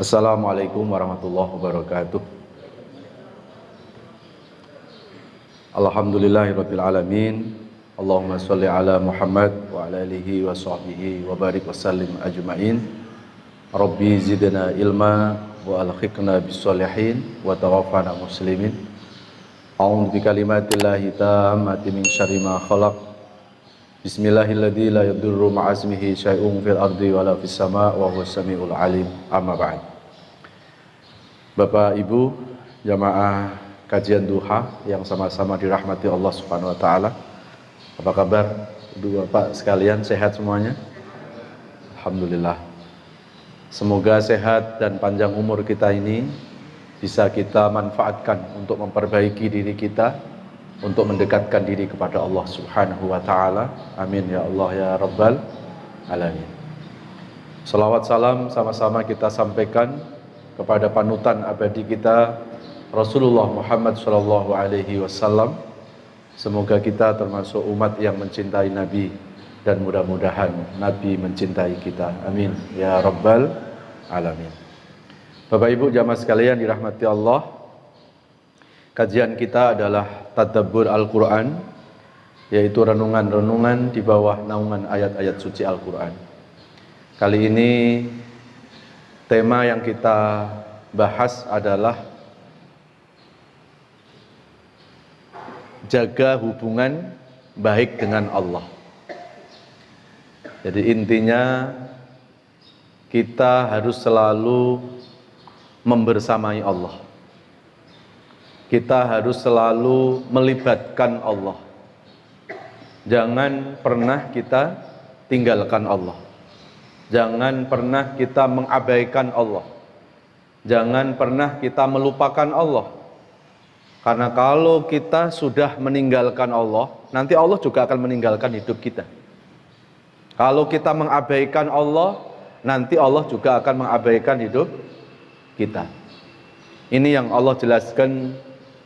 Assalamualaikum warahmatullahi wabarakatuh. Alhamdulillahirabbil alamin. Allahumma shalli ala Muhammad wa ala alihi wa sahbihi wa barik wa sallim ajmain. Rabbi zidna ilma wa alhiqna bis sholihin wa tawaffana muslimin. A'udzu bikalimatillahi tammati min syarri ma khalaq. Bismillahilladzi la yadurru ma'asmihi syai'un fil ardi wala fis sama' wa huwas samiul alim. Amma ba'd. Bapak Ibu jamaah kajian duha yang sama-sama dirahmati Allah Subhanahu wa taala. Apa kabar Ibu Bapak sekalian, sehat semuanya? Alhamdulillah. Semoga sehat dan panjang umur kita ini bisa kita manfaatkan untuk memperbaiki diri kita, untuk mendekatkan diri kepada Allah Subhanahu wa taala. Amin ya Allah ya Rabbal alamin. Salawat salam sama-sama kita sampaikan kepada panutan abadi kita Rasulullah Muhammad sallallahu alaihi wasallam. Semoga kita termasuk umat yang mencintai Nabi dan mudah-mudahan Nabi mencintai kita. Amin ya Rabbal alamin. Bapak Ibu jamaah sekalian dirahmati Allah. Kajian kita adalah tadabbur Al-Quran, yaitu renungan-renungan di bawah naungan ayat-ayat suci Al-Quran. Kali ini tema yang kita bahas adalah jaga hubungan baik dengan Allah. Jadi intinya kita harus selalu membersamai Allah. Kita harus selalu melibatkan Allah. Jangan pernah kita tinggalkan Allah. Jangan pernah kita mengabaikan Allah. Jangan pernah kita melupakan Allah. Karena kalau kita sudah meninggalkan Allah, nanti Allah juga akan meninggalkan hidup kita. Kalau kita mengabaikan Allah, nanti Allah juga akan mengabaikan hidup kita. Ini yang Allah jelaskan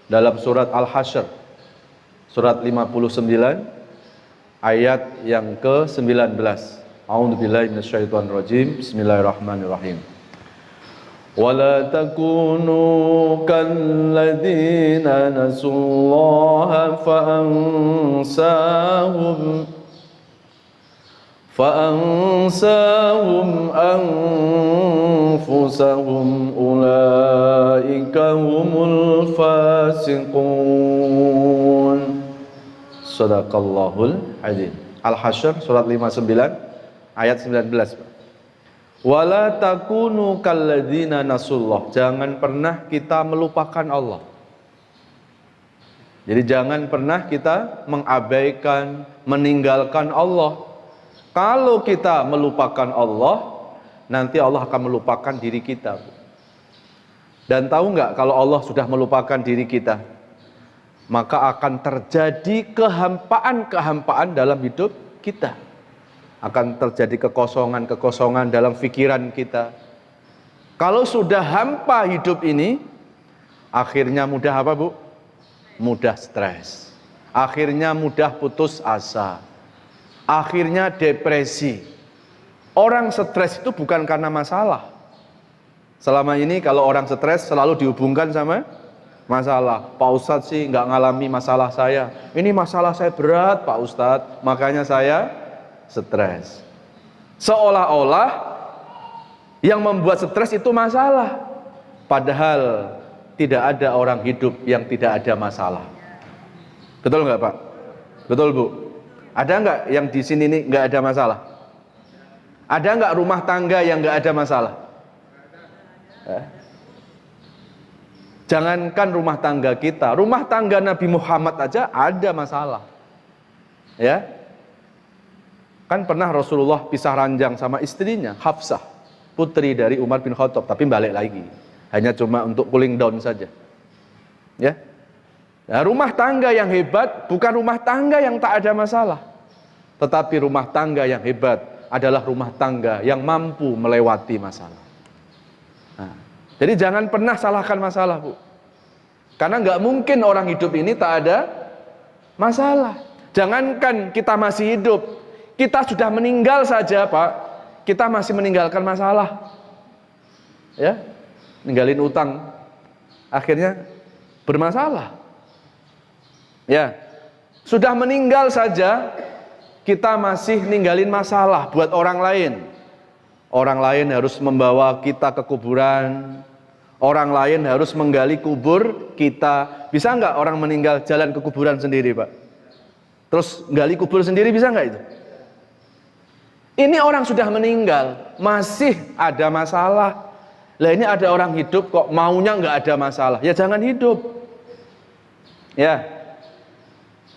dalam surat Al-Hasyr, surat 59, ayat yang ke-19. A'udzubillahi minasyaitonirrajim. Bismillahirrahmanirrahim. Wala takunu kalladzina nasullaha fa'ansahum anfusahum ulaika humul fasiqun. Shadaqallahul adzim. Al-Hasyr surat 59 ayat 19. Wala takunu kalladzina nasullah. Jangan pernah kita melupakan Allah. Jadi jangan pernah kita mengabaikan, meninggalkan Allah. Kalau kita melupakan Allah, nanti Allah akan melupakan diri kita. Dan tahu nggak, kalau Allah sudah melupakan diri kita, maka akan terjadi kehampaan-kehampaan dalam hidup kita. Akan terjadi kekosongan-kekosongan dalam pikiran kita. Kalau sudah hampa hidup ini, akhirnya mudah apa, Bu? Mudah stres. Akhirnya mudah putus asa. Akhirnya depresi. Orang stres itu bukan karena masalah. Selama ini kalau orang stres selalu dihubungkan sama masalah. Pak Ustadz sih nggak ngalami masalah saya. Ini masalah saya berat Pak Ustadz, makanya saya stres. Seolah-olah yang membuat stres itu masalah. Padahal tidak ada orang hidup yang tidak ada masalah. Betul nggak Pak? Betul Bu? Ada nggak yang di sini nih nggak ada masalah? Ada nggak rumah tangga yang nggak ada masalah? Jangankan rumah tangga kita, rumah tangga Nabi Muhammad aja ada masalah. Ya, kan pernah Rasulullah pisah ranjang sama istrinya Hafsah, putri dari Umar bin Khattab, tapi balik lagi, hanya cuma untuk cooling down saja. Ya. Nah, rumah tangga yang hebat bukan rumah tangga yang tak ada masalah, tetapi rumah tangga yang hebat adalah rumah tangga yang mampu melewati masalah. Nah, jadi jangan pernah salahkan masalah, Bu. Karena nggak mungkin orang hidup ini tak ada masalah. Jangankan kita masih hidup, kita sudah meninggal saja, Pak, kita masih meninggalkan masalah. ya, ninggalin utang, akhirnya bermasalah. Ya, sudah meninggal saja kita masih ninggalin masalah buat orang lain. Orang lain harus membawa kita ke kuburan, orang lain harus menggali kubur kita. Bisa nggak orang meninggal jalan ke kuburan sendiri, Pak? Terus gali kubur sendiri bisa nggak itu? Ini orang sudah meninggal, masih ada masalah. Lah ini ada orang hidup kok maunya nggak ada masalah. Ya jangan hidup. Ya,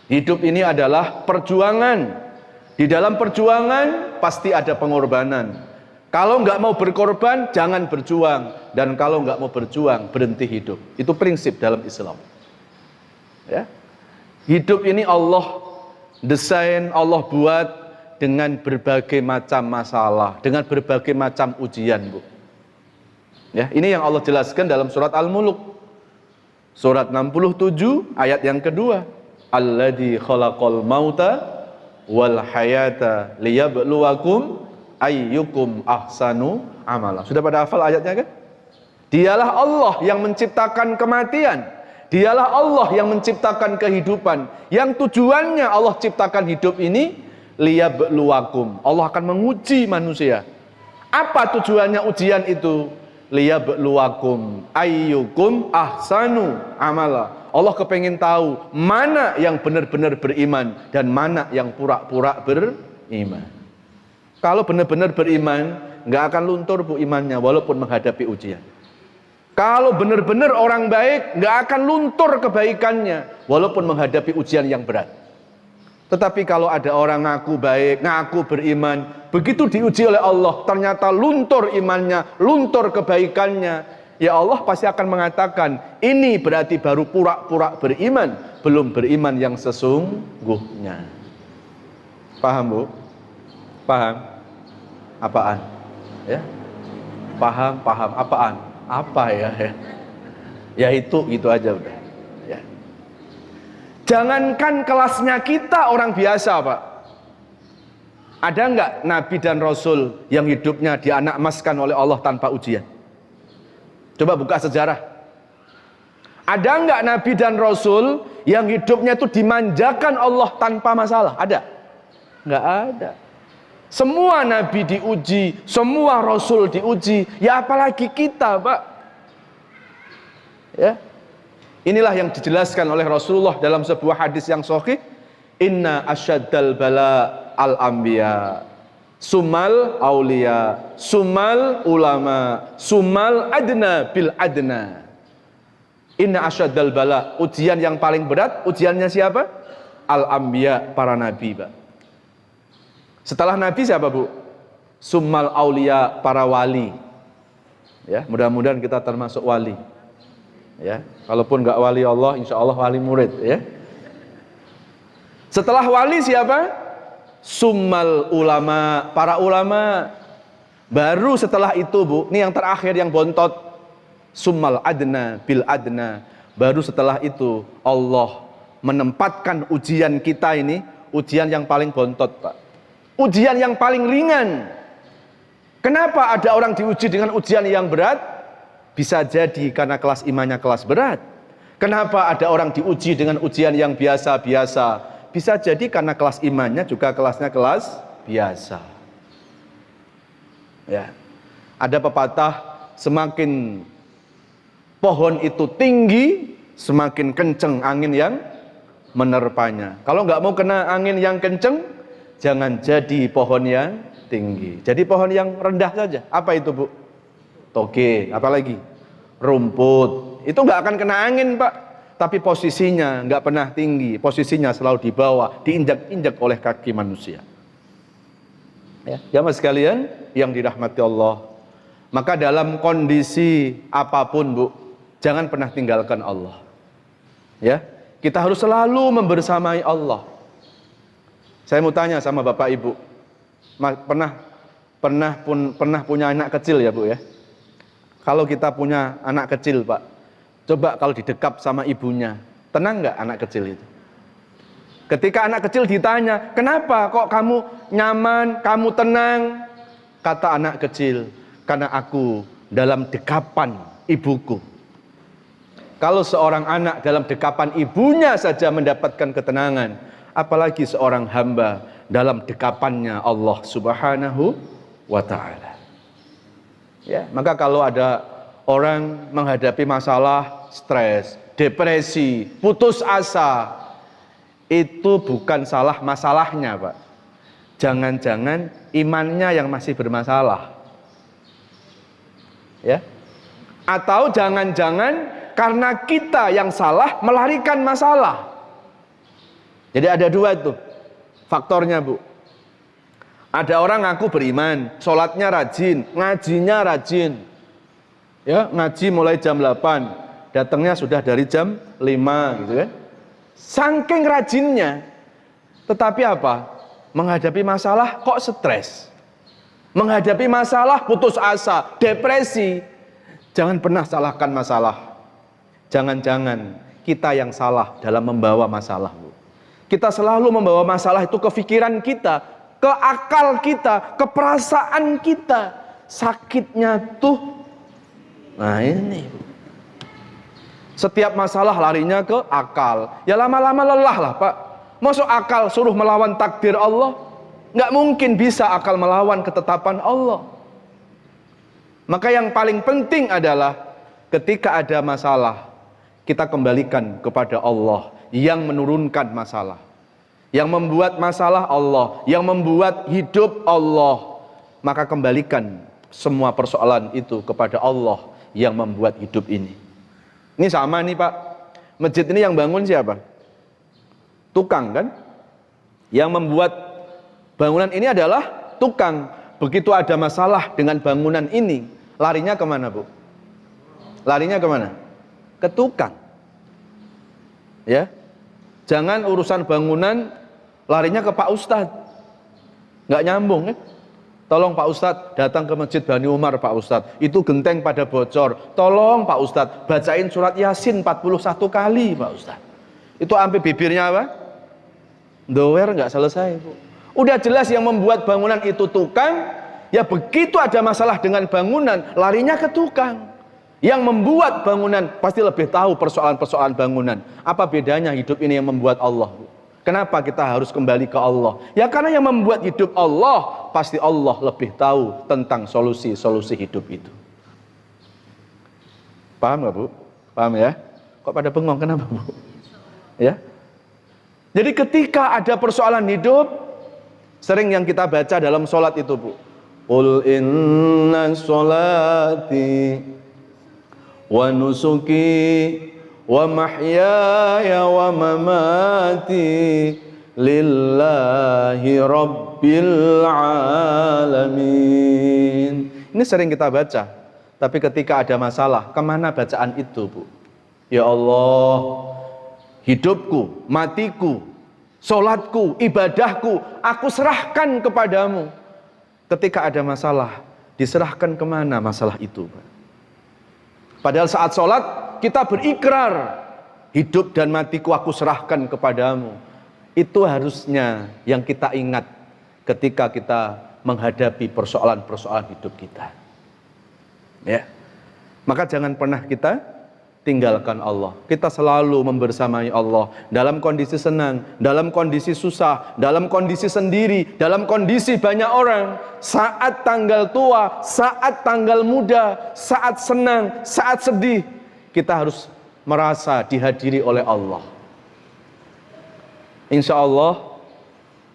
hidup ini adalah perjuangan. Di dalam perjuangan pasti ada pengorbanan. Kalau nggak mau berkorban, jangan berjuang. Dan kalau nggak mau berjuang, berhenti hidup. Itu prinsip dalam Islam. Ya, hidup ini Allah desain, Allah buat dengan berbagai macam masalah, dengan berbagai macam ujian, Bu. Ya, ini yang Allah jelaskan dalam surat Al-Mulk. Surat 67 ayat yang kedua. Alladzi khalaqal mauta wal hayata liyabluwakum ayyukum ahsanu amala. Sudah pada hafal ayatnya kan? Dialah Allah yang menciptakan kematian. Dialah Allah yang menciptakan kehidupan. Yang tujuannya Allah ciptakan hidup ini liyabluwakum. Allah akan menguji manusia. Apa tujuannya ujian itu? Liyabluwakum ayyukum ahsanu amala. Allah kepengin tahu mana yang benar-benar beriman dan mana yang pura-pura beriman. Kalau benar-benar beriman, nggak akan luntur Bu imannya walaupun menghadapi ujian. Kalau benar-benar orang baik, nggak akan luntur kebaikannya walaupun menghadapi ujian yang berat. Tetapi kalau ada orang ngaku baik, ngaku beriman, begitu diuji oleh Allah, ternyata luntur imannya, luntur kebaikannya, ya Allah pasti akan mengatakan, ini berarti baru pura-pura beriman, belum beriman yang sesungguhnya. Paham Bu? Paham? Apaan? Ya? Paham, apaan? Apa ya? Ya itu aja udah. Ya. Jangankan kelasnya kita orang biasa, Pak. Ada enggak Nabi dan Rasul yang hidupnya dianakmaskan oleh Allah tanpa ujian? Coba buka sejarah. Ada enggak Nabi dan Rasul yang hidupnya itu dimanjakan Allah tanpa masalah? Ada? Enggak ada. Semua Nabi diuji, semua Rasul diuji, ya apalagi kita, Pak. Ya. Inilah yang dijelaskan oleh Rasulullah dalam sebuah hadis yang sahih, inna asyaddal bala al-anbiya, sumal aulia, sumal ulama, sumal adna bil adna. Inna asyaddal bala, ujian yang paling berat, ujiannya siapa? Al-anbiya, para nabi, Pak. Setelah Nabi siapa Bu? Summal aulia, para wali. Ya, mudah-mudahan kita termasuk wali. Ya, kalaupun nggak wali Allah, insya Allah wali murid. Ya. Setelah wali siapa? Summal ulama, para ulama. Baru setelah itu Bu, ini yang terakhir yang bontot. Summal adna bil adna. Baru setelah itu Allah menempatkan ujian kita ini, ujian yang paling bontot, Pak. Ujian yang paling ringan. Kenapa ada orang diuji dengan ujian yang berat? Bisa jadi karena kelas imannya kelas berat. Kenapa ada orang diuji dengan ujian yang biasa-biasa? Bisa jadi karena kelas imannya juga kelasnya kelas biasa. Ya. Ada pepatah, semakin pohon itu tinggi, semakin kenceng angin yang menerpanya. Kalau nggak mau kena angin yang kenceng, jangan jadi pohon yang tinggi. Jadi pohon yang rendah saja. Apa itu Bu? Toge, apalagi? Rumput. Itu nggak akan kena angin Pak. Tapi posisinya nggak pernah tinggi. Posisinya selalu di bawah, diinjak-injak oleh kaki manusia. Ya, jamaah sekalian yang dirahmati Allah. Maka dalam kondisi apapun Bu, jangan pernah tinggalkan Allah. Ya, kita harus selalu membersamai Allah. Saya mau tanya sama Bapak Ibu, pernah punya anak kecil ya Bu ya? Kalau kita punya anak kecil Pak, coba kalau didekap sama ibunya, tenang nggak anak kecil itu? Ketika anak kecil ditanya, kenapa kok kamu nyaman, kamu tenang? Kata anak kecil, karena aku dalam dekapan ibuku. Kalau seorang anak dalam dekapan ibunya saja mendapatkan ketenangan, apalagi seorang hamba dalam dekapannya Allah Subhanahu wa ta'ala. Ya, maka kalau ada orang menghadapi masalah stres, depresi, putus asa, itu bukan salah masalahnya, Pak. Jangan-jangan imannya yang masih bermasalah. Ya. Atau jangan-jangan karena kita yang salah melarikan masalah. Jadi ada dua itu faktornya, Bu. Ada orang ngaku beriman, sholatnya rajin, ngajinya rajin. Ya, ngaji mulai jam 8, datangnya sudah dari jam 5 gitu kan. Saking rajinnya, tetapi apa? Menghadapi masalah kok stres. Menghadapi masalah putus asa, depresi. Jangan pernah salahkan masalah. Jangan-jangan kita yang salah dalam membawa masalah, Bu. Kita selalu membawa masalah itu ke pikiran kita, ke akal kita, ke perasaan kita. Sakitnya tuh, nah ini, Bu. Setiap masalah larinya ke akal. Ya lama-lama lelah lah, Pak. Masuk akal suruh melawan takdir Allah? Nggak mungkin bisa akal melawan ketetapan Allah. Maka yang paling penting adalah ketika ada masalah, kita kembalikan kepada Allah yang menurunkan masalah. Yang membuat masalah Allah, yang membuat hidup Allah. Maka kembalikan semua persoalan itu kepada Allah yang membuat hidup ini. Ini sama nih, Pak. Masjid ini yang bangun siapa? Tukang kan? Yang membuat bangunan ini adalah tukang. Begitu ada masalah dengan bangunan ini, larinya kemana, Bu? Larinya kemana? Ke tukang. Ya, jangan urusan bangunan larinya ke Pak Ustadz. Nggak nyambung kan? Tolong Pak Ustadz datang ke Masjid Bani Umar, Pak Ustadz. Itu genteng pada bocor. Tolong Pak Ustadz bacain surat Yasin 41 kali, Pak Ustadz. Itu sampai bibirnya apa? Doer nggak selesai, Bu. Udah jelas yang membuat bangunan itu tukang. Ya begitu ada masalah dengan bangunan, larinya ke tukang. Yang membuat bangunan pasti lebih tahu persoalan-persoalan bangunan. Apa bedanya hidup ini yang membuat Allah? Kenapa kita harus kembali ke Allah? Ya karena yang membuat hidup Allah, pasti Allah lebih tahu tentang solusi-solusi hidup itu. Paham gak, Bu? Paham ya? Kok pada bengong, kenapa, Bu? Ya. Jadi ketika ada persoalan hidup, sering yang kita baca dalam sholat itu, Bu. Qul inna sholati wa nusuki wa mahyaya wa mamati lillahi rabbil alamin. Ini sering kita baca. Tapi ketika ada masalah, kemana bacaan itu, Bu? Ya Allah, hidupku, matiku, sholatku, ibadahku, aku serahkan kepadamu. Ketika ada masalah, diserahkan kemana masalah itu, Pak? Padahal saat sholat, kita berikrar, hidup dan matiku aku serahkan kepadamu. Itu harusnya yang kita ingat ketika kita menghadapi persoalan-persoalan hidup kita. Ya, maka jangan pernah kita tinggalkan Allah. Kita selalu membersamai Allah dalam kondisi senang, dalam kondisi susah, dalam kondisi sendiri, dalam kondisi banyak orang. Saat tanggal tua, saat tanggal muda, saat senang, saat sedih, kita harus merasa dihadiri oleh Allah. Insya Allah,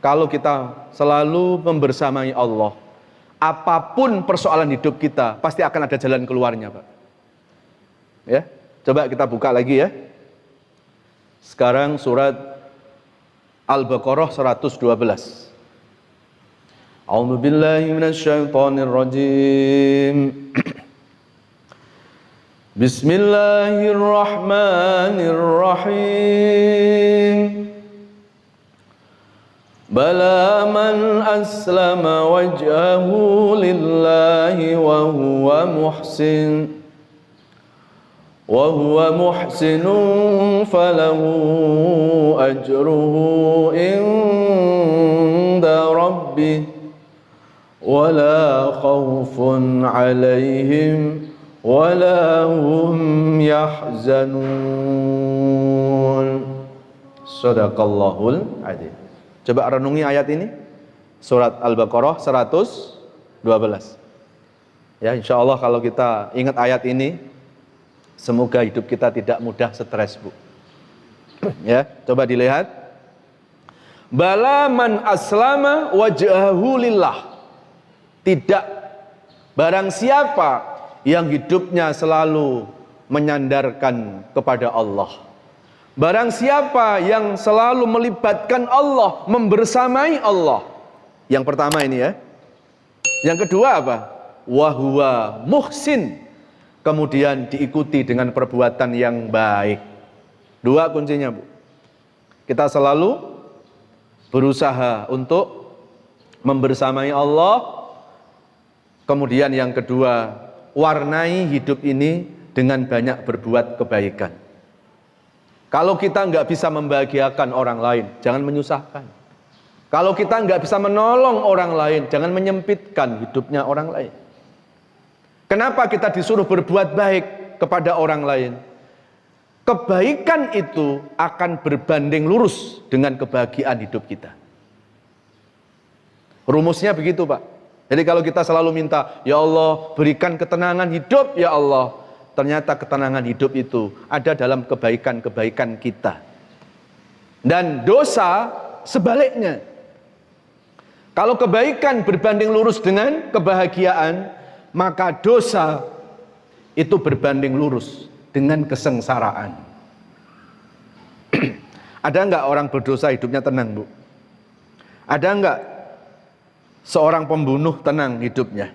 kalau kita selalu membersamai Allah, apapun persoalan hidup kita, pasti akan ada jalan keluarnya, Pak. Ya. Coba kita buka lagi ya. Sekarang surat Al-Baqarah 112. A'udzu billahi minasyaitonir rajim. Bismillahirrahmanirrahim. Bala man aslama wajhahu lillahi wa huwa muhsin وهو محسن فله أجره عند ربه ولا خوف عليهم ولا هم يحزنون. Shadaqallahul adzim. Coba renungi ayat ini. Surat Al-Baqarah 112. Ya, insya Allah kalau kita ingat ayat ini, semoga hidup kita tidak mudah stres, Bu. Ya, coba dilihat. Bala man aslama wajhahu lillah. Tidak, barang siapa yang hidupnya selalu menyandarkan kepada Allah. Barang siapa yang selalu melibatkan Allah, membersamai Allah. Yang pertama ini ya. Yang kedua apa? Wahuwa muhsin. Kemudian diikuti dengan perbuatan yang baik. Dua kuncinya, Bu. Kita selalu berusaha untuk membersamai Allah. Kemudian yang kedua, warnai hidup ini dengan banyak berbuat kebaikan. Kalau kita nggak bisa membahagiakan orang lain, jangan menyusahkan. Kalau kita nggak bisa menolong orang lain, jangan menyempitkan hidupnya orang lain. Kenapa kita disuruh berbuat baik kepada orang lain? Kebaikan itu akan berbanding lurus dengan kebahagiaan hidup kita. Rumusnya begitu, Pak. Jadi kalau kita selalu minta, ya Allah berikan ketenangan hidup, ya Allah. Ternyata ketenangan hidup itu ada dalam kebaikan-kebaikan kita. Dan dosa sebaliknya. Kalau kebaikan berbanding lurus dengan kebahagiaan, maka dosa itu berbanding lurus dengan kesengsaraan. Ada enggak orang berdosa hidupnya tenang, Bu? Ada enggak seorang pembunuh tenang hidupnya?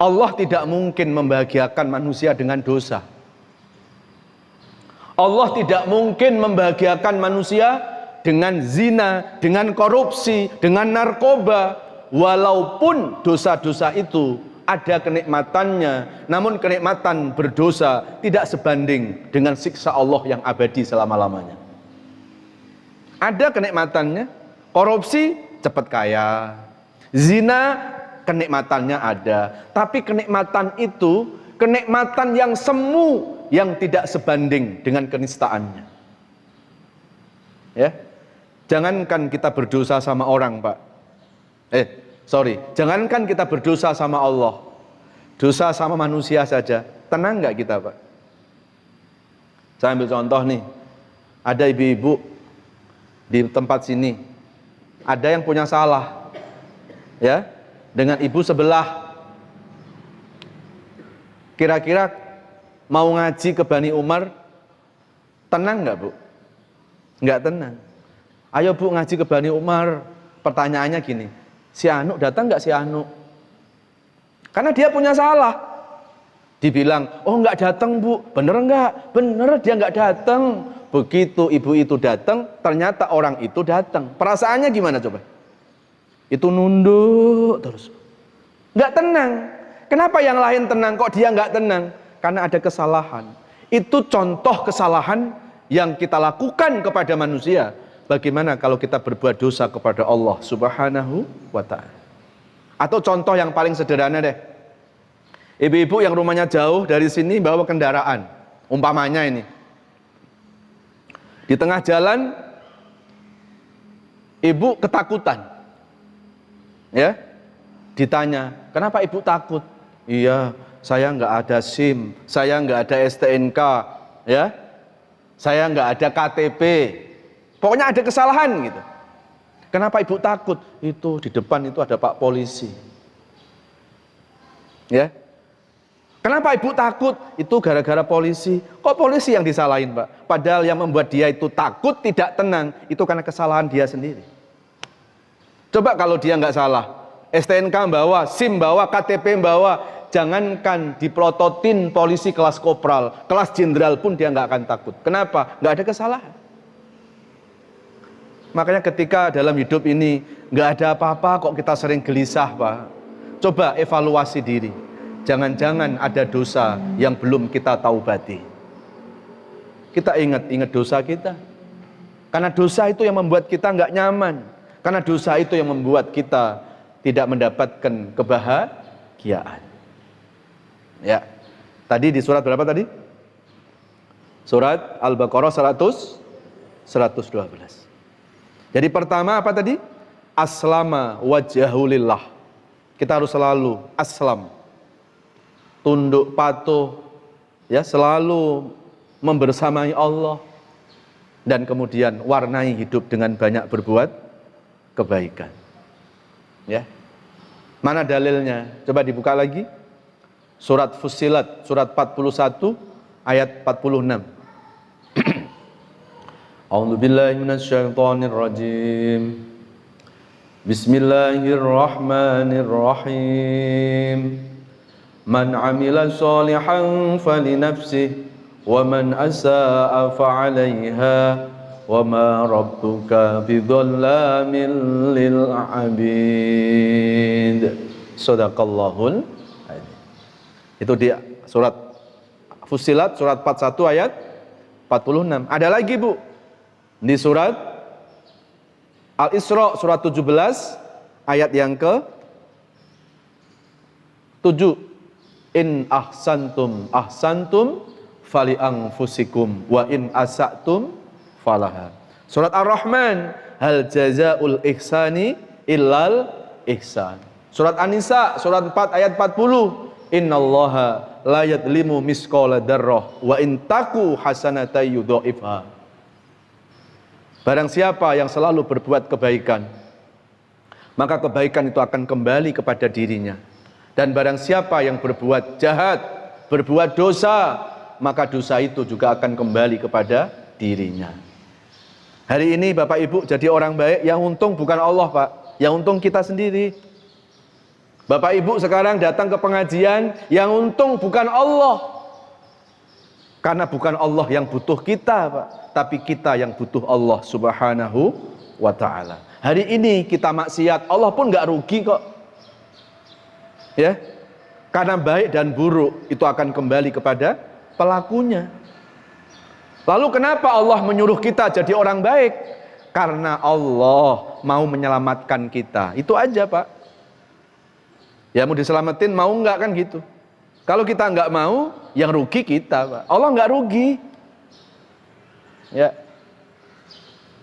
Allah tidak mungkin membahagiakan manusia dengan dosa. Allah tidak mungkin membahagiakan manusia dengan zina, dengan korupsi, dengan narkoba. Walaupun dosa-dosa itu ada kenikmatannya, namun kenikmatan berdosa tidak sebanding dengan siksa Allah yang abadi selama-lamanya. Ada kenikmatannya, korupsi cepat kaya, zina kenikmatannya ada, tapi kenikmatan itu kenikmatan yang semu, yang tidak sebanding dengan kenistaannya. Ya, jangankan kita berdosa sama orang, Pak. Jangankan kita berdosa sama Allah, dosa sama manusia saja, tenang nggak kita, Pak? Saya ambil contoh nih, ada ibu-ibu di tempat sini, ada yang punya salah, ya, dengan ibu sebelah. Kira-kira mau ngaji ke Bani Umar, tenang nggak, Bu? Nggak tenang. Ayo Bu ngaji ke Bani Umar. Pertanyaannya gini, si Anu datang nggak si Anu? Karena dia punya salah. Dibilang, oh nggak datang Bu, bener nggak? Bener dia nggak datang. Begitu ibu itu datang, ternyata orang itu datang. Perasaannya gimana coba? Itu nunduk terus, nggak tenang. Kenapa yang lain tenang, kok dia nggak tenang? Karena ada kesalahan. Itu contoh kesalahan yang kita lakukan kepada manusia. Bagaimana kalau kita berbuat dosa kepada Allah Subhanahu wa ta'ala? Atau contoh yang paling sederhana deh, ibu-ibu yang rumahnya jauh dari sini bawa kendaraan, umpamanya ini, di tengah jalan ibu ketakutan, ya, ditanya, kenapa ibu takut? Iya, saya nggak ada SIM, saya nggak ada STNK, ya, saya nggak ada KTP, pokoknya ada kesalahan gitu. Kenapa ibu takut? Itu di depan itu ada Pak polisi, ya. Kenapa ibu takut? Itu gara-gara polisi. Kok polisi yang disalahin, Pak? Padahal yang membuat dia itu takut, tidak tenang, itu karena kesalahan dia sendiri. Coba kalau dia nggak salah, STNK bawa, SIM bawa, KTP bawa, jangankan dipelototin polisi kelas kopral, kelas jenderal pun dia nggak akan takut. Kenapa? Nggak ada kesalahan. Makanya ketika dalam hidup ini nggak ada apa-apa kok kita sering gelisah, Pak. Coba evaluasi diri. Jangan-jangan ada dosa yang belum kita taubati. Kita ingat dosa kita. Karena dosa itu yang membuat kita nggak nyaman. Karena dosa itu yang membuat kita tidak mendapatkan kebahagiaan. Ya. Tadi di surat berapa tadi? Surat Al-Baqarah 112. Jadi pertama apa tadi? Aslama wajhahu lillah. Kita harus selalu aslam. Tunduk patuh, ya, selalu membersamai Allah, dan kemudian warnai hidup dengan banyak berbuat kebaikan. Ya. Mana dalilnya? Coba dibuka lagi. Surat Fussilat, surat 41 ayat 46. A'udzu billahi minasyaitonir rajim. Bismillahirrahmanirrahim. Man 'amila shalihan falinafsihi wa man asaa fa'alaiha wa ma rabbuka bidzallamin lil 'abid. Shadaqallahul adzim. Itu di surat Fussilat surat 41 ayat 46. Ada lagi, Bu. Di surat Al-Isra surat 17 ayat yang ke 7. In ahsantum fali anfusikum wa in asatum falaha. Surat Ar-Rahman, hal jazaul ihsani illal ihsan. Surat An-Nisa surat 4 ayat 40. Innallaha la yadlimu misqala dzarrah wa in taku hasanatan yudhaifha. Barang siapa yang selalu berbuat kebaikan, maka kebaikan itu akan kembali kepada dirinya. Dan barang siapa yang berbuat jahat, berbuat dosa, maka dosa itu juga akan kembali kepada dirinya. Hari ini Bapak Ibu jadi orang baik, yang untung bukan Allah, Pak. Yang untung kita sendiri. Bapak Ibu sekarang datang ke pengajian, yang untung bukan Allah. Karena bukan Allah yang butuh kita, Pak, tapi kita yang butuh Allah Subhanahu wa ta'ala. Hari ini kita maksiat, Allah pun gak rugi kok. Ya, karena baik dan buruk itu akan kembali kepada pelakunya. Lalu kenapa Allah menyuruh kita jadi orang baik? Karena Allah mau menyelamatkan kita. Itu aja, Pak. Ya, mau diselamatin mau enggak kan gitu. Kalau kita enggak mau, yang rugi kita, Pak. Allah enggak rugi. Ya.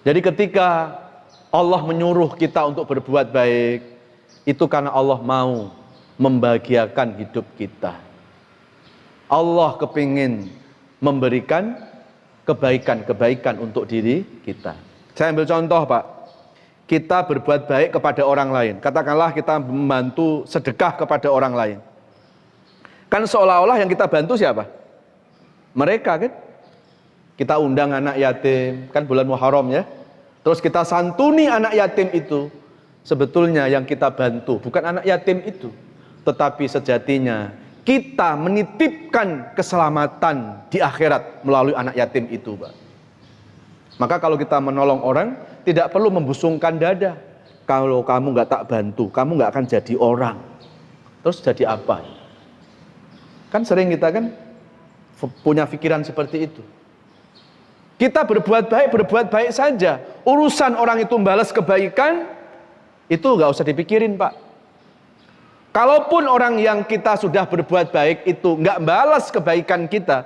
Jadi ketika Allah menyuruh kita untuk berbuat baik, itu karena Allah mau membahagiakan hidup kita. Allah kepingin memberikan kebaikan-kebaikan untuk diri kita. Saya ambil contoh, Pak. Kita berbuat baik kepada orang lain. Katakanlah kita membantu sedekah kepada orang lain. Kan seolah-olah yang kita bantu siapa? Mereka kan? Kita undang anak yatim, kan bulan Muharram ya. Terus kita santuni anak yatim itu. Sebetulnya yang kita bantu bukan anak yatim itu, tetapi sejatinya kita menitipkan keselamatan di akhirat melalui anak yatim itu, Pak. Maka kalau kita menolong orang, tidak perlu membusungkan dada. Kalau kamu nggak tak bantu, kamu nggak akan jadi orang. Terus jadi apa? Kan sering kita kan punya pikiran seperti itu. Kita berbuat baik saja. Urusan orang itu membalas kebaikan, itu nggak usah dipikirin, Pak. Kalaupun orang yang kita sudah berbuat baik itu nggak balas kebaikan kita,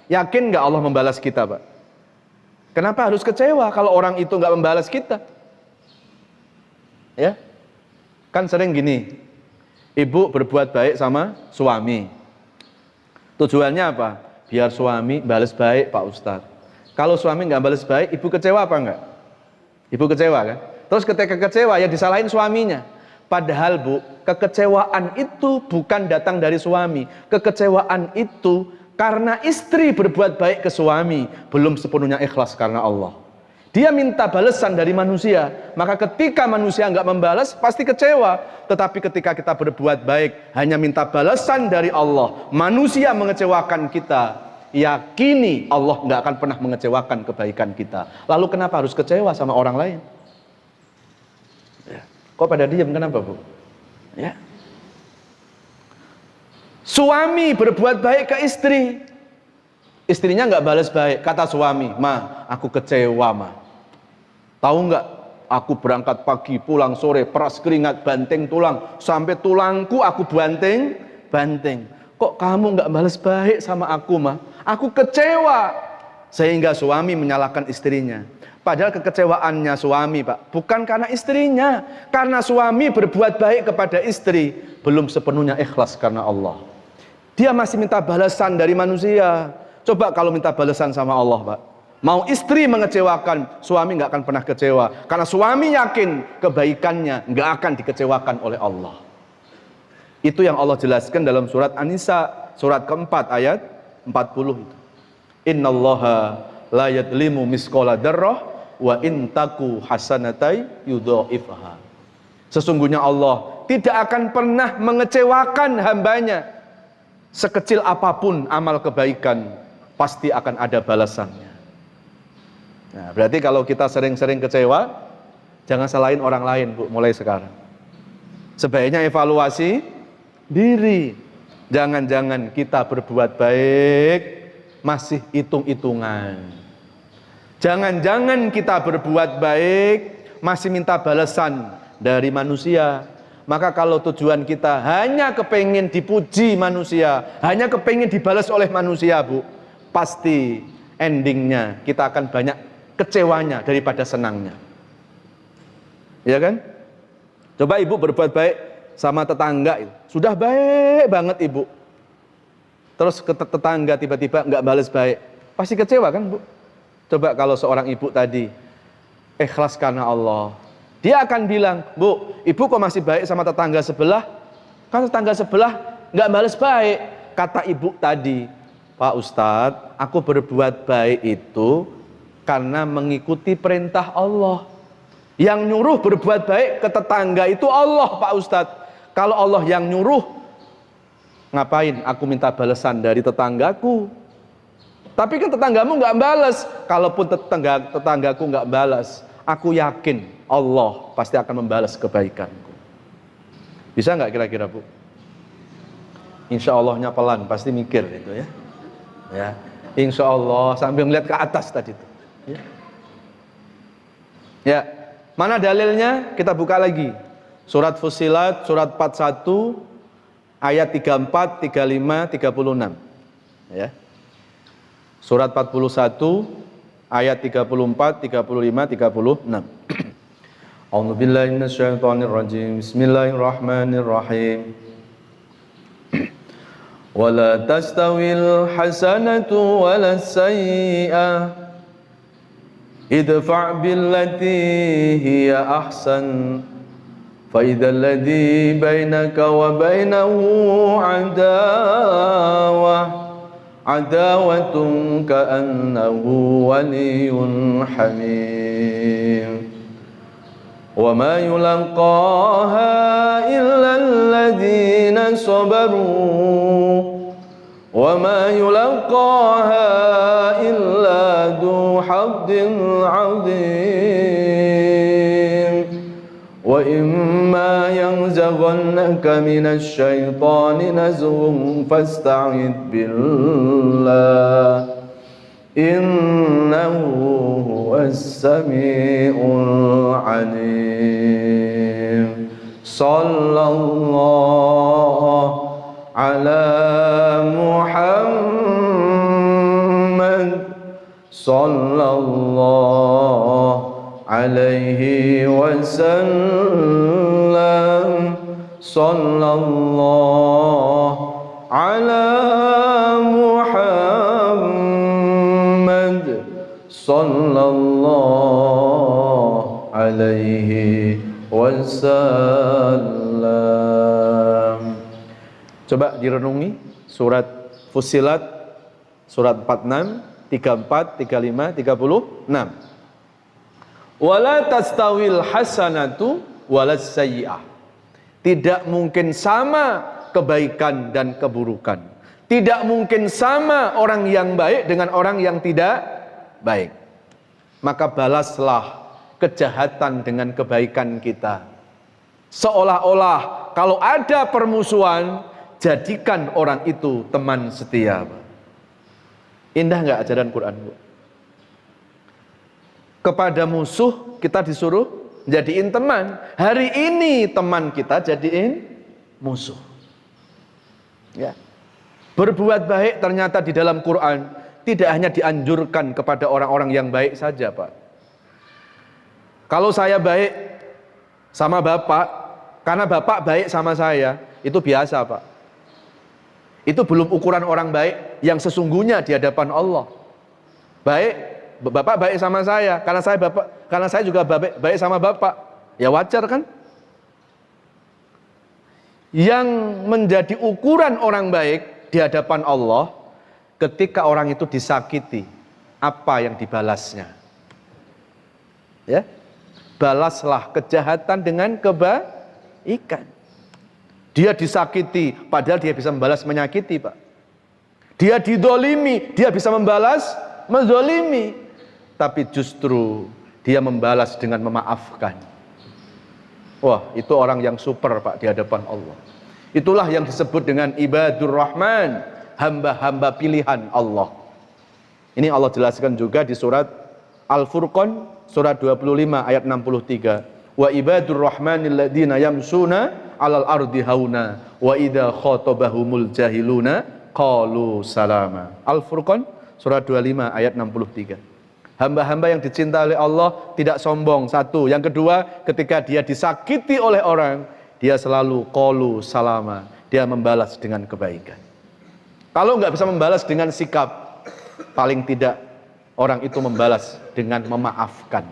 yakin nggak Allah membalas kita, Pak? Kenapa harus kecewa kalau orang itu nggak membalas kita? Ya, kan sering gini, ibu berbuat baik sama suami. Tujuannya apa? Biar suami balas baik, Pak Ustadz. Kalau suami nggak balas baik, ibu kecewa apa enggak? Ibu kecewa kan? Terus ketika kecewa ya disalahin suaminya. Padahal, Bu, kekecewaan itu bukan datang dari suami. Kekecewaan itu karena istri berbuat baik ke suami, belum sepenuhnya ikhlas karena Allah. Dia minta balasan dari manusia, maka ketika manusia nggak membalas, pasti kecewa. Tetapi ketika kita berbuat baik, hanya minta balasan dari Allah, manusia mengecewakan kita, yakini Allah nggak akan pernah mengecewakan kebaikan kita. Lalu kenapa harus kecewa sama orang lain? Ya. Kok pada diam, kenapa, Bu? Ya. Suami berbuat baik ke istri, istrinya nggak balas baik, kata suami, "Ma, aku kecewa, Ma. Tahu nggak? Aku berangkat pagi, pulang sore, peras keringat, banting tulang, sampai tulangku aku banting. kok kamu nggak balas baik sama aku mah? Aku kecewa. Sehingga suami menyalahkan istrinya. Padahal kekecewaannya suami, Pak, bukan karena istrinya. Karena suami berbuat baik kepada istri, belum sepenuhnya ikhlas karena Allah. Dia masih minta balasan dari manusia. Coba kalau minta balasan sama Allah, Pak. Mau istri mengecewakan, suami nggak akan pernah kecewa. Karena suami yakin kebaikannya nggak akan dikecewakan oleh Allah. Itu yang Allah jelaskan dalam surat An-Nisa, surat keempat ayat 40 itu. Innallaha la yadlimu misqala dzarrah wa in taku hasanatai yudha'ifha. Sesungguhnya Allah tidak akan pernah mengecewakan hambanya. Sekecil apapun amal kebaikan, pasti akan ada balasannya. Nah, berarti kalau kita sering-sering kecewa, jangan salahin orang lain, Bu, mulai sekarang. Sebaiknya evaluasi diri. Jangan-jangan kita berbuat baik masih hitung-hitungan. Jangan-jangan kita berbuat baik masih minta balasan dari manusia. Maka kalau tujuan kita hanya kepengin dipuji manusia, hanya kepengin dibalas oleh manusia, Bu, pasti endingnya kita akan banyak kecewanya daripada senangnya. Ya kan? Coba ibu berbuat baik sama tetangga, sudah baik banget ibu. Terus ke tetangga tiba-tiba nggak balas baik, pasti kecewa kan, Bu? Coba kalau seorang ibu tadi ikhlas karena Allah, dia akan bilang, Bu, ibu kok masih baik sama tetangga sebelah? Kan tetangga sebelah nggak balas baik. Kata ibu tadi, Pak Ustadz, aku berbuat baik itu karena mengikuti perintah Allah. Yang nyuruh berbuat baik ke tetangga itu Allah, Pak Ustadz. Kalau Allah yang nyuruh, ngapain aku minta balasan dari tetanggaku? Tapi kan tetanggamu nggak balas. Kalaupun tetanggaku nggak balas, aku yakin Allah pasti akan membalas kebaikanku. Bisa nggak kira-kira, Bu? Insya Allahnya pelan, pasti mikir itu ya. Ya, insya Allah sambil melihat ke atas tadi itu. Ya, mana dalilnya? Kita buka lagi. Surat Fussilat, surat 41, ayat 34, 35, 36. Ya. Surat 41, ayat 34, 35, 36. A'udzubillahi minasyaitonirrajim. Bismillahirrahmanirrahim. Wala tastawil hasanatu wala sayyi'ah. Idfa' billati hiya ahsan fa idzal ladzi bainaka wa bainahu adawatun ka'annahu waliyyun hamim wa ma yulaqaha illa alladzina sabaru wa ma yulaqaha illa du haddin azim wa imma yanzaghannaka minasy syaitani nazghun fasta'id billah innahu huwas samiul alim. Sallallahu ala Muhammad sallallahu alaihi wasallam. Sallallahu ala Muhammad sallallahu alaihi wasallam. Coba direnungi surat Fussilat surat 46, 34, 35, 36. Wala tastawil hasanatu walas sayyi'ah. Tidak mungkin sama kebaikan dan keburukan. Tidak mungkin sama orang yang baik dengan orang yang tidak baik. Maka balaslah kejahatan dengan kebaikan kita. Seolah-olah kalau ada permusuhan, jadikan orang itu teman setia. Indah nggak ajaran Quran, Bu? Kepada musuh kita disuruh jadiin teman. Hari ini teman kita jadiin musuh. Ya. Berbuat baik ternyata di dalam Quran tidak hanya dianjurkan kepada orang-orang yang baik saja, Pak. Kalau saya baik sama Bapak, karena Bapak baik sama saya, itu biasa, Pak. Itu belum ukuran orang baik yang sesungguhnya di hadapan Allah. Baik, Bapak baik sama saya, karena saya juga baik sama Bapak. Ya wajar kan? Yang menjadi ukuran orang baik di hadapan Allah, ketika orang itu disakiti, apa yang dibalasnya? Ya, balaslah kejahatan dengan kebaikan. Dia disakiti, padahal dia bisa membalas menyakiti, Pak. Dia didolimi, dia bisa membalas mendolimi. Tapi justru dia membalas dengan memaafkan. Wah, itu orang yang super, Pak, di hadapan Allah. Itulah yang disebut dengan ibadur rahman, hamba-hamba pilihan Allah. Ini Allah jelaskan juga di surat Al-Furqan, surat 25 ayat 63. Wa ibadur rahmanil ladzina yamsuna 'alal ardi hauna wa idza khatabahumul jahiluna qalu salama. Al-Furqan surat 25 ayat 63. Hamba-hamba yang dicintai oleh Allah tidak sombong, satu. Yang kedua, ketika dia disakiti oleh orang, dia selalu qalu salama, dia membalas dengan kebaikan. Kalau nggak bisa membalas dengan sikap, paling tidak orang itu membalas dengan memaafkan.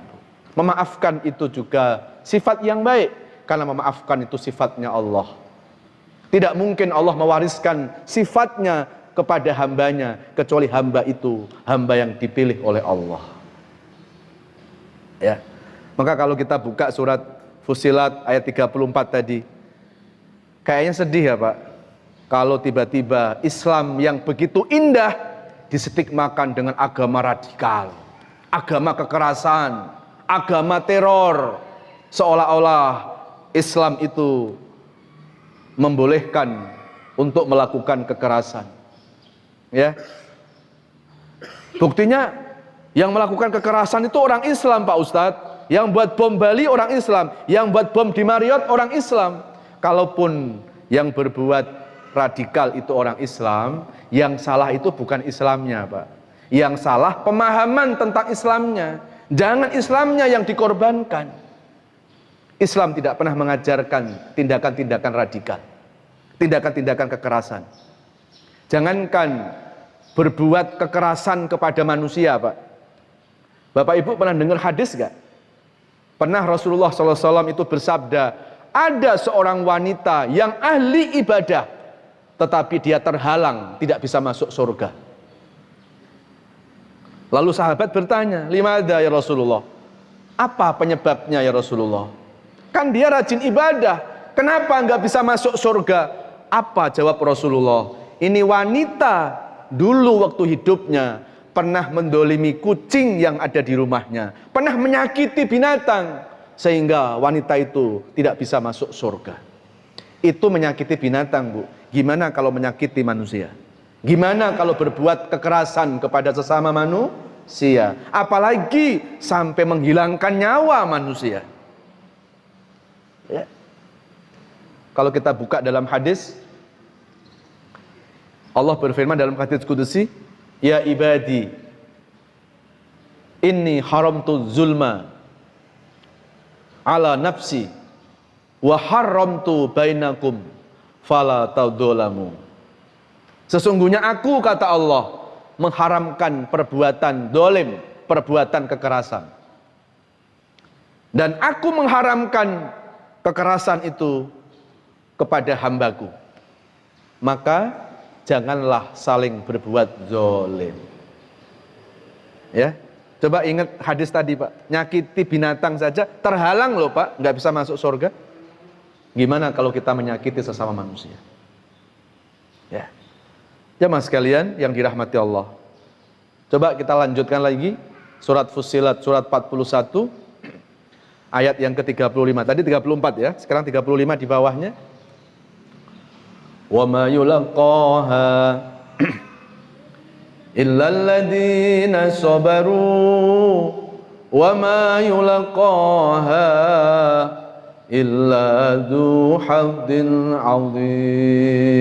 Memaafkan itu juga sifat yang baik, karena memaafkan itu sifatnya Allah. Tidak mungkin Allah mewariskan sifatnya kepada hambanya, kecuali hamba itu hamba yang dipilih oleh Allah. Ya. Maka kalau kita buka surat Fussilat ayat 34 tadi, kayaknya sedih ya, Pak, kalau tiba-tiba Islam yang begitu indah distigmakan dengan agama radikal, agama kekerasan, agama teror, seolah-olah Islam itu membolehkan untuk melakukan kekerasan. Ya. Buktinya yang melakukan kekerasan itu orang Islam, Pak Ustadz. Yang buat bom Bali orang Islam, yang buat bom di Marriott orang Islam. Kalaupun yang berbuat radikal itu orang Islam, yang salah itu bukan Islamnya, Pak. Yang salah pemahaman tentang Islamnya. Jangan Islamnya yang dikorbankan. Islam tidak pernah mengajarkan tindakan-tindakan radikal, tindakan-tindakan kekerasan. Jangankan berbuat kekerasan kepada manusia, Pak. Bapak Ibu pernah dengar hadis gak? Pernah Rasulullah SAW itu bersabda, ada seorang wanita yang ahli ibadah, tetapi dia terhalang, tidak bisa masuk surga. Lalu sahabat bertanya, limadha ya Rasulullah? Apa penyebabnya ya Rasulullah? Kan dia rajin ibadah, kenapa nggak bisa masuk surga? Apa jawab Rasulullah? Ini wanita dulu waktu hidupnya pernah mendolimi kucing yang ada di rumahnya, pernah menyakiti binatang, sehingga wanita itu tidak bisa masuk surga. Itu menyakiti binatang, Bu. Gimana kalau menyakiti manusia? Gimana kalau berbuat kekerasan kepada sesama manusia? Apalagi sampai menghilangkan nyawa manusia. Ya. Kalau kita buka dalam hadis, Allah berfirman dalam hadis qudsi, ya ibadi, inni haramtu zulma ala nafsi wa haramtu bainakum fala tadzalamu. Sesungguhnya aku, kata Allah, mengharamkan perbuatan dolim, perbuatan kekerasan. Dan aku mengharamkan kekerasan itu kepada hambaku. Maka janganlah saling berbuat zolim. Ya, coba ingat hadis tadi, Pak. Nyakiti binatang saja terhalang loh, Pak, nggak bisa masuk surga. Gimana kalau kita menyakiti sesama manusia? Ya, jemaah sekalian yang dirahmati Allah. Coba kita lanjutkan lagi surat Fussilat surat 41 ayat yang ke-35. Tadi 34 ya, sekarang 35 di bawahnya. Wa ma yulaqaha illa alladziina sabaru wa ma yulaqaha illa dzu haddin 'adzim.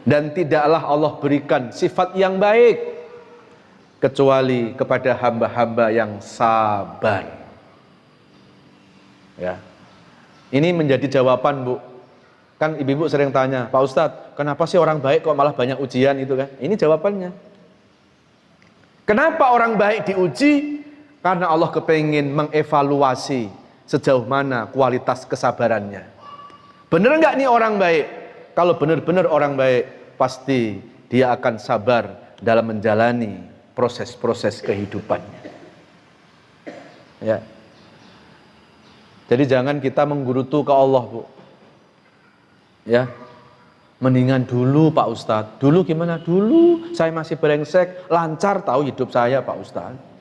Dan tidaklah Allah berikan sifat yang baik kecuali kepada hamba-hamba yang sabar. Ya. Ini menjadi jawaban, Bu. Kan ibu-ibu sering tanya, Pak Ustadz, kenapa sih orang baik kok malah banyak ujian itu kan? Ini jawabannya. Kenapa orang baik diuji? Karena Allah kepengin mengevaluasi sejauh mana kualitas kesabarannya. Bener nggak nih orang baik? Kalau benar-benar orang baik, pasti dia akan sabar dalam menjalani proses-proses kehidupannya. Ya. Jadi jangan kita menggerutu ke Allah, Bu. Ya. Mendingan dulu Pak Ustadz. Dulu gimana? Dulu saya masih brengsek, lancar tahu hidup saya Pak Ustadz.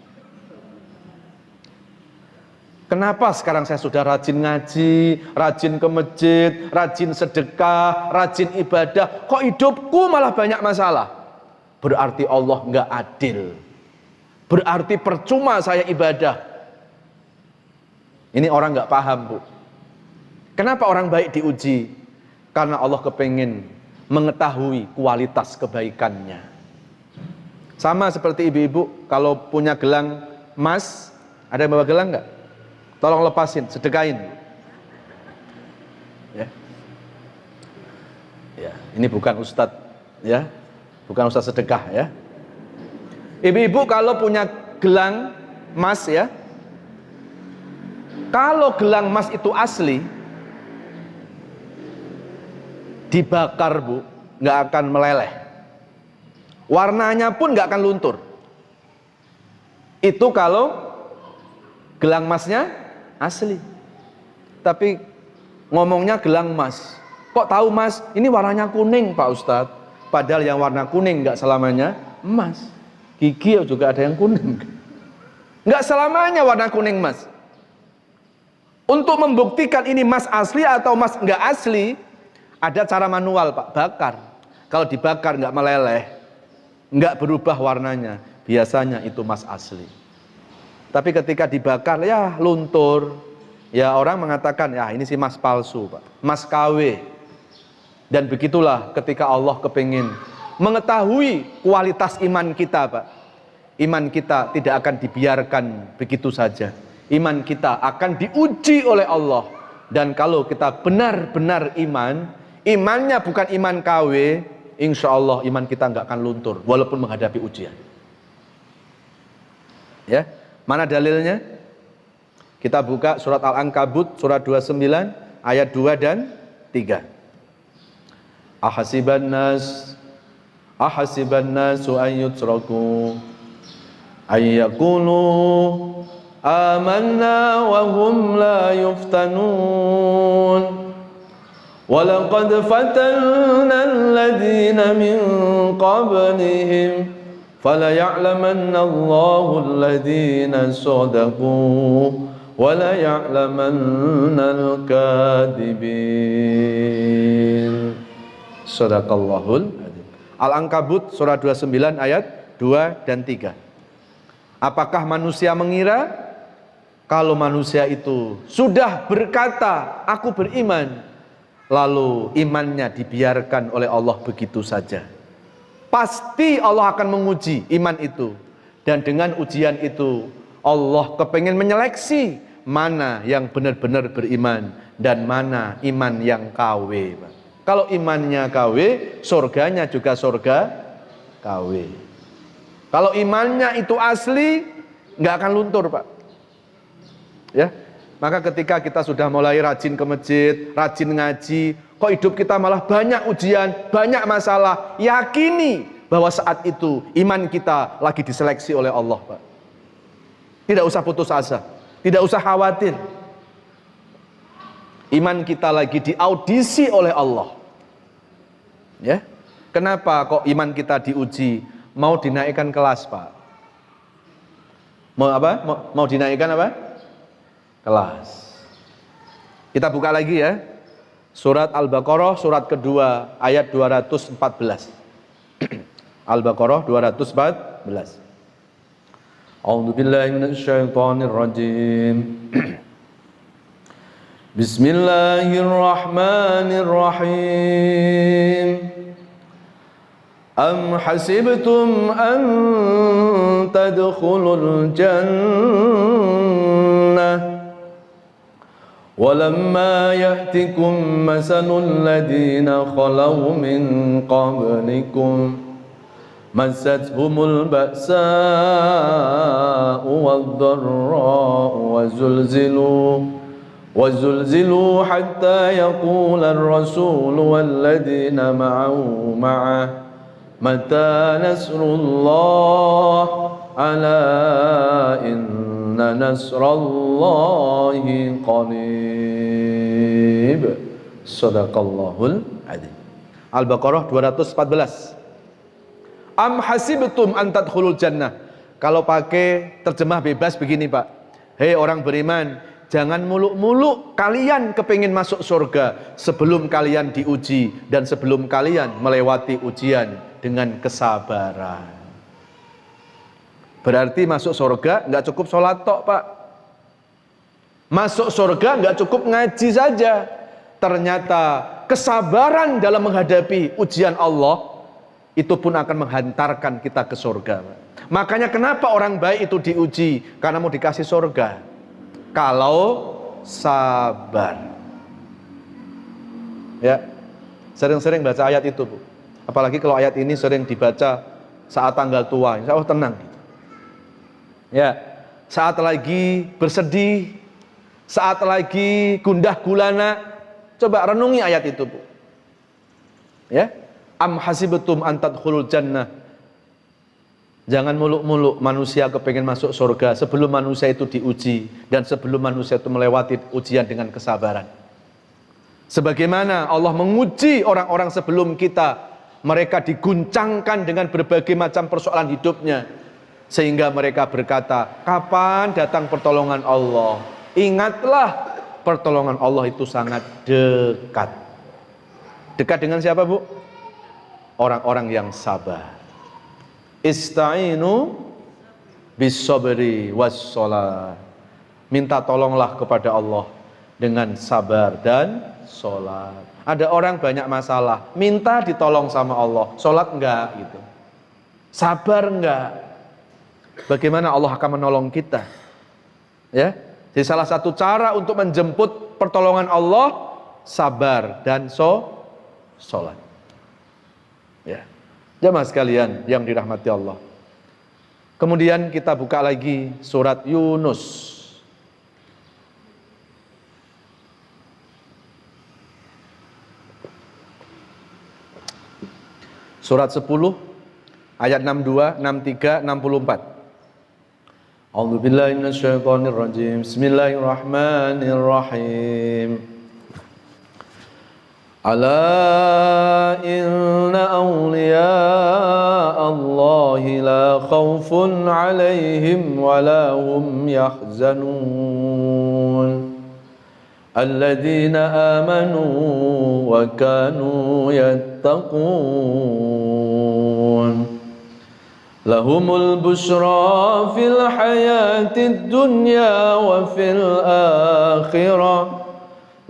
Kenapa sekarang saya sudah rajin ngaji, rajin ke masjid, rajin sedekah, rajin ibadah, kok hidupku malah banyak masalah? Berarti Allah nggak adil. Berarti percuma saya ibadah. Ini orang nggak paham, Bu. Kenapa orang baik diuji? Karena Allah kepengin mengetahui kualitas kebaikannya. Sama seperti ibu-ibu kalau punya gelang emas, ada yang bawa gelang nggak? Tolong lepasin, sedekahin. Ya. Ya, ini bukan ustadz, ya. Bukan ustadz sedekah, ya. Ibu-ibu kalau punya gelang emas, ya. Kalau gelang emas itu asli, dibakar, Bu, nggak akan meleleh. Warnanya pun nggak akan luntur. Itu kalau gelang emasnya asli. Tapi ngomongnya gelang emas. Kok tahu Mas? Ini warnanya kuning Pak Ustadz. Padahal yang warna kuning nggak selamanya emas. Gigi juga ada yang kuning. Nggak selamanya warna kuning emas. Untuk membuktikan ini emas asli atau emas nggak asli, ada cara manual Pak, bakar. Kalau dibakar nggak meleleh, nggak berubah warnanya, biasanya itu emas asli. Tapi ketika dibakar, ya luntur. Ya orang mengatakan, ya ini sih emas palsu, Pak. Emas KW. Dan begitulah ketika Allah kepingin mengetahui kualitas iman kita, Pak. Iman kita tidak akan dibiarkan begitu saja. Iman kita akan diuji oleh Allah. Dan kalau kita benar-benar iman, imannya bukan iman KW, insya Allah iman kita nggak akan luntur, walaupun menghadapi ujian. Ya. Mana dalilnya? Kita buka surat Al-Ankabut surat 29 ayat 2 dan 3. Ahasiban nasu an yutraku ay yaqulu amanna wa hum la yuftanun. Walaqad fatanna alladhina min qablihim fala ya'lamanna Allahu alladhina sadaqu wala ya'lamanna al-kadhibin. Shadaqallahul adzim. Al-Ankabut surah 29 ayat 2 dan 3. Apakah manusia mengira kalau manusia itu sudah berkata aku beriman, lalu imannya dibiarkan oleh Allah begitu saja? Pasti Allah akan menguji iman itu. Dan dengan ujian itu Allah kepengen menyeleksi mana yang benar-benar beriman dan mana iman yang KW. Kalau imannya KW, surganya juga surga KW. Kalau imannya itu asli, nggak akan luntur, Pak. Ya, maka ketika kita sudah mulai rajin ke masjid, rajin ngaji, kok hidup kita malah banyak ujian, banyak masalah, yakini bahwa saat itu iman kita lagi diseleksi oleh Allah, Pak. Tidak usah putus asa, tidak usah khawatir. Iman kita lagi diaudisi oleh Allah. Ya, kenapa kok iman kita diuji? Mau dinaikkan kelas, Pak? Mau apa? Mau dinaikkan apa? Kelas. Kita buka lagi ya. Surat Al-Baqarah surat kedua ayat 214. Al-Baqarah 214. A'udzubillahi minasyaitonirrajim. Bismillahirrahmanirrahim. Am hasibtum an tadkhulul jannah walamma ya'tikum masalul ladina khalaw min qablikum massathumul ba'sa'u wad-dharra'u وزلزلوا حتى يقول الرسول والذين معه متى نصر الله ألا إن نصر الله قريب صدق الله العظيم. Al-Baqarah 214. Am hasibtum an tadkhulul jannah. Kalau pakai terjemah bebas begini Pak, hei orang beriman, jangan muluk-muluk kalian kepingin masuk surga sebelum kalian diuji dan sebelum kalian melewati ujian dengan kesabaran. Berarti masuk surga nggak cukup sholat tok Pak. Masuk surga nggak cukup ngaji saja. Ternyata kesabaran dalam menghadapi ujian Allah itu pun akan menghantarkan kita ke surga. Makanya kenapa orang baik itu diuji? Karena mau dikasih surga. Kalau sabar. Ya, sering-sering baca ayat itu Bu. Apalagi kalau ayat ini sering dibaca saat tanggal tua, insya Allah tenang. Ya, saat lagi bersedih, saat lagi gundah gulana, coba renungi ayat itu Bu. Ya, am hasibtum an tadkhulul jannah. Jangan muluk-muluk manusia kepengen masuk surga sebelum manusia itu diuji dan sebelum manusia itu melewati ujian dengan kesabaran. Sebagaimana Allah menguji orang-orang sebelum kita, mereka diguncangkan dengan berbagai macam persoalan hidupnya sehingga mereka berkata, kapan datang pertolongan Allah? Ingatlah, pertolongan Allah itu sangat dekat. Dekat dengan siapa Bu? Orang-orang yang sabar. Ista'inu bis-sabri was-shalah. Minta tolonglah kepada Allah dengan sabar dan sholat. Ada orang banyak masalah, minta ditolong sama Allah, sholat enggak gitu. Sabar enggak. Bagaimana Allah akan menolong kita? Ya. Jadi salah satu cara untuk menjemput pertolongan Allah, sabar dan sholat. Ya. Jamaah sekalian yang dirahmati Allah. Kemudian kita buka lagi surat Yunus. Surat 10 ayat 62, 63, 64. A'udzubillahi minasyaitonirrajim. Bismillahirrahmanirrahim. Ala inna awliya Allahi la khawfun alaihim wa la hum yahzanun alladhina amanu wa kanu yattaqun lahumul bushra fil hayatid dunya wa fil akhirah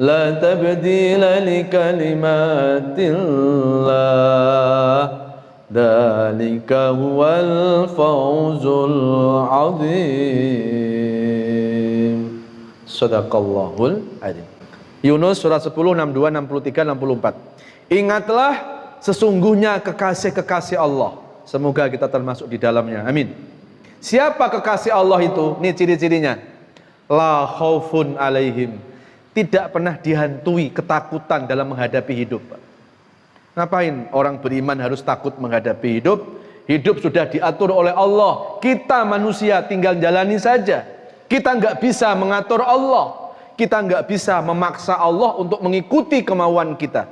la tabdila li kalimatillah dzalika huwal fawzul azim. Shadaqallahul azim. Yunus surat 10 62 63 64. Ingatlah sesungguhnya kekasih-kekasih Allah. Semoga kita termasuk di dalamnya. Amin. Siapa kekasih Allah itu? Ini ciri-cirinya. La khaufun alaihim. Tidak pernah dihantui ketakutan dalam menghadapi hidup. Ngapain orang beriman harus takut menghadapi hidup? Hidup sudah diatur oleh Allah. Kita manusia tinggal jalani saja. Kita nggak bisa mengatur Allah. Kita nggak bisa memaksa Allah untuk mengikuti kemauan kita.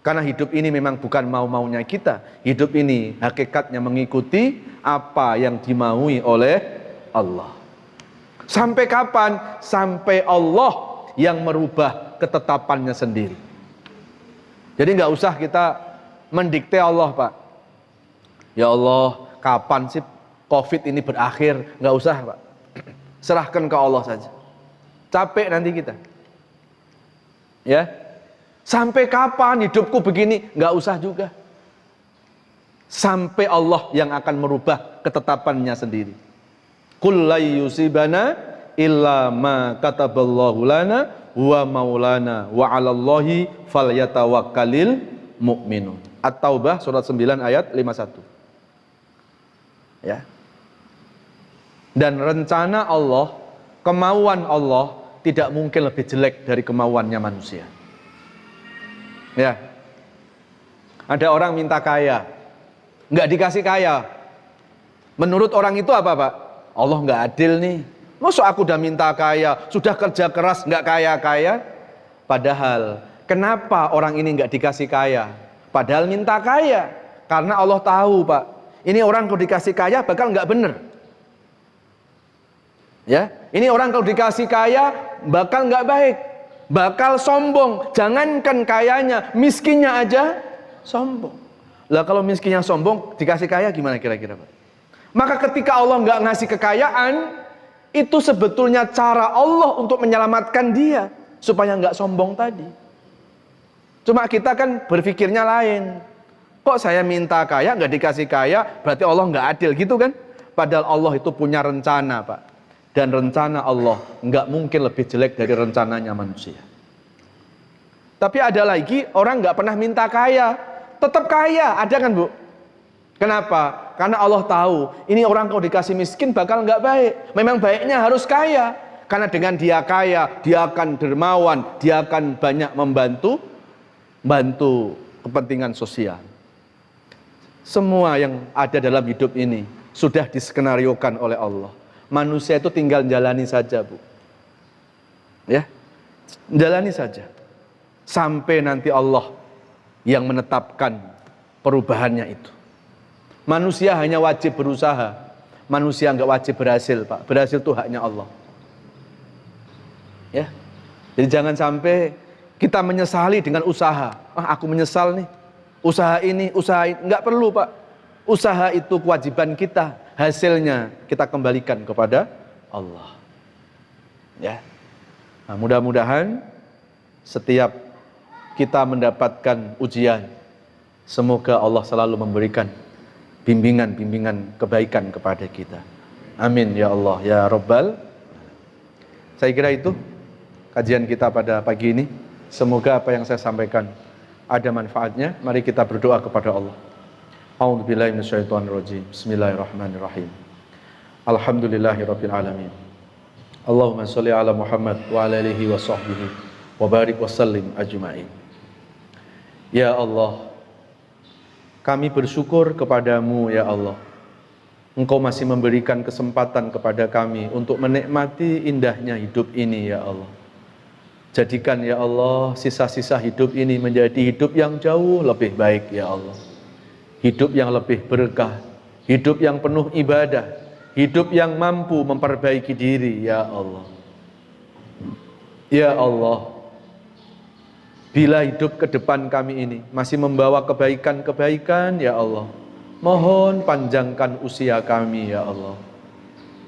Karena hidup ini memang bukan mau-maunya kita. Hidup ini hakikatnya mengikuti apa yang dimaui oleh Allah. Sampai kapan? Sampai Allah yang merubah ketetapannya sendiri. Jadi nggak usah kita mendikte Allah Pak. Ya Allah, kapan sih COVID ini berakhir? Nggak usah Pak. Serahkan ke Allah saja. Capek nanti kita. Ya. Sampai kapan hidupku begini? Nggak usah juga. sampai Allah yang akan merubah ketetapannya sendiri. Qul la yusibana illa ma kataballahu lana wa maulana wa 'alallahi falyatawakkalul mu'minun. At-Taubah surat 9 ayat 51. Ya. Dan rencana Allah, kemauan Allah tidak mungkin lebih jelek dari kemauannya manusia. Ya. Ada orang minta kaya, nggak dikasih kaya. Menurut orang itu apa, Pak? Allah nggak adil nih. Masa aku udah minta kaya, sudah kerja keras nggak kaya-kaya? Padahal kenapa orang ini nggak dikasih kaya? Padahal minta kaya. Karena Allah tahu, Pak, ini orang kalau dikasih kaya bakal nggak bener. Ya, ini orang kalau dikasih kaya bakal nggak baik, bakal sombong. Jangankan kayanya, miskinnya aja sombong. Lah kalau miskinnya sombong, dikasih kaya gimana kira-kira, Pak? Maka ketika Allah nggak ngasih kekayaan, itu sebetulnya cara Allah untuk menyelamatkan dia supaya nggak sombong tadi. Cuma kita kan berpikirnya lain. Kok saya minta kaya nggak dikasih kaya, berarti Allah nggak adil gitu kan? Padahal Allah itu punya rencana, Pak. Dan rencana Allah nggak mungkin lebih jelek dari rencananya manusia. Tapi ada lagi orang nggak pernah minta kaya, tetap kaya, ada kan, Bu? Kenapa? Karena Allah tahu ini orang kalau dikasih miskin bakal nggak baik. Memang baiknya harus kaya, karena dengan dia kaya dia akan dermawan, dia akan banyak membantu kepentingan sosial. Semua yang ada dalam hidup ini sudah diskenariokan oleh Allah. Manusia itu tinggal jalani saja, Bu. Ya, jalani saja. Sampai nanti Allah yang menetapkan perubahannya itu. Manusia hanya wajib berusaha. Manusia nggak wajib berhasil, Pak. Berhasil itu haknya Allah. Ya, jadi jangan sampai kita menyesali dengan usaha. Aku menyesal nih. Usaha ini. Nggak perlu, Pak. Usaha itu kewajiban kita. Hasilnya kita kembalikan kepada Allah. Ya. Nah, mudah-mudahan setiap kita mendapatkan ujian, semoga Allah selalu memberikan bimbingan-bimbingan kebaikan kepada kita. Amin ya Allah ya Rabbal. Saya kira itu kajian kita pada pagi ini. Semoga apa yang saya sampaikan ada manfaatnya. Mari kita berdoa kepada Allah. A'udzubillahi minasyaitonirrajim. Bismillahirrahmanirrahim. Alhamdulillahirabbil alamin. Allahumma shalli ala Muhammad wa ala alihi wa sahbihi wa barik wa sallim ajma'in. Ya Allah, kami bersyukur kepadamu ya Allah. Engkau masih memberikan kesempatan kepada kami untuk menikmati indahnya hidup ini ya Allah. Jadikan ya Allah sisa-sisa hidup ini menjadi hidup yang jauh lebih baik ya Allah. Hidup yang lebih berkah, hidup yang penuh ibadah, hidup yang mampu memperbaiki diri ya Allah. Ya Allah, bila hidup ke depan kami ini masih membawa kebaikan-kebaikan ya Allah, mohon panjangkan usia kami ya Allah.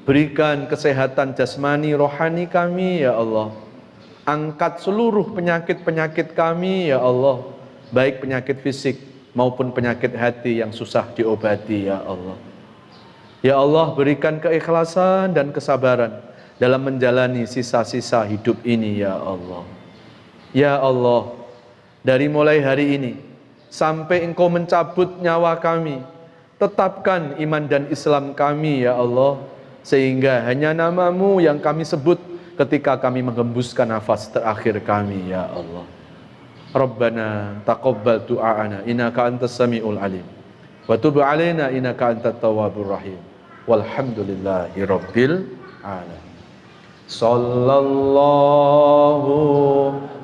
Berikan kesehatan jasmani rohani kami ya Allah. Angkat seluruh penyakit-penyakit kami ya Allah, baik penyakit fisik maupun penyakit hati yang susah diobati ya Allah. Ya Allah, berikan keikhlasan dan kesabaran dalam menjalani sisa-sisa hidup ini ya Allah. Ya Allah, dari mulai hari ini sampai Engkau mencabut nyawa kami, tetapkan iman dan Islam kami ya Allah, sehingga hanya nama-Mu yang kami sebut ketika kami menghembuskan nafas terakhir kami ya Allah. Rabbana taqabbal du'aana innaka antas samiul alim wa tub 'alaina innaka antat tawwabur rahim. Walhamdulillahi rabbil alamin. Sallallahu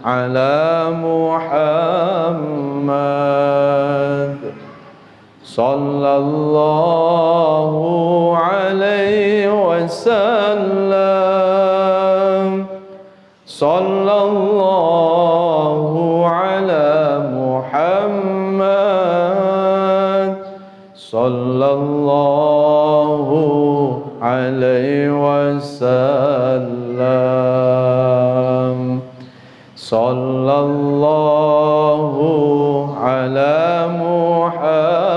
ala Muhammad sallallahu alaihi wasallam. Sallallahu ala Muhammad sallallahu alaihi wasallam. Sallallahu ala Muhammad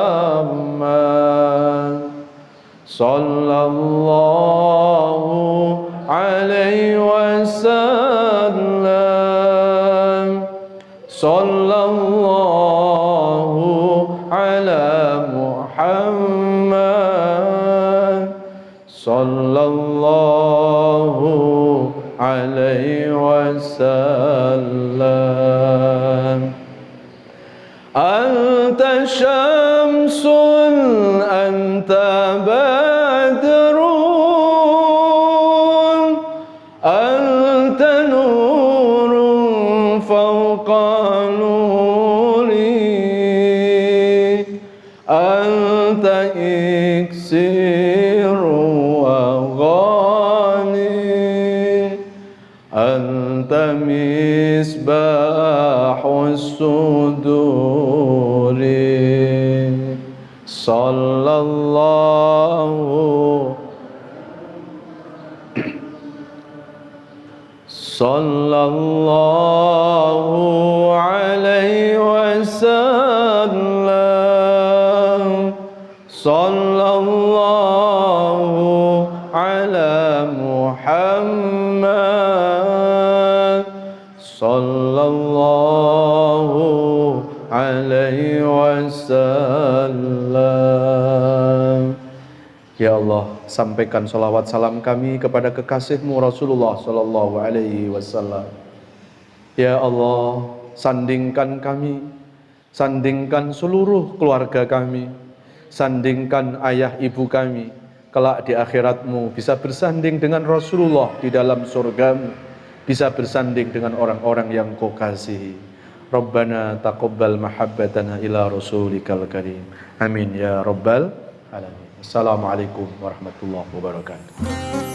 sallallahu alaihi wasallam. Sallallahu ala Muhammad. Sallallahu alaihi wasallam. Anta syamsun anta badrun anta nurun fawqa nuri anta iksiru wa ghani anta misbahus suduri sallallahu sallallahu alaihi wasallam. Sallallahu ala Muhammad. Sallallahu alaihi wasallam. Ya Allah, sampaikan salawat salam kami kepada kekasih-Mu Rasulullah sallallahu alaihi wasallam. Ya Allah, sandingkan kami, sandingkan seluruh keluarga kami, sandingkan ayah ibu kami, kelak di akhirat-Mu bisa bersanding dengan Rasulullah di dalam surga-Mu, bisa bersanding dengan orang-orang yang Kau kasihi. Rabbana taqabbal mahabbatana ila rasulikal karim. Amin ya rabbal alamin. Assalamualaikum warahmatullahi wabarakatuh.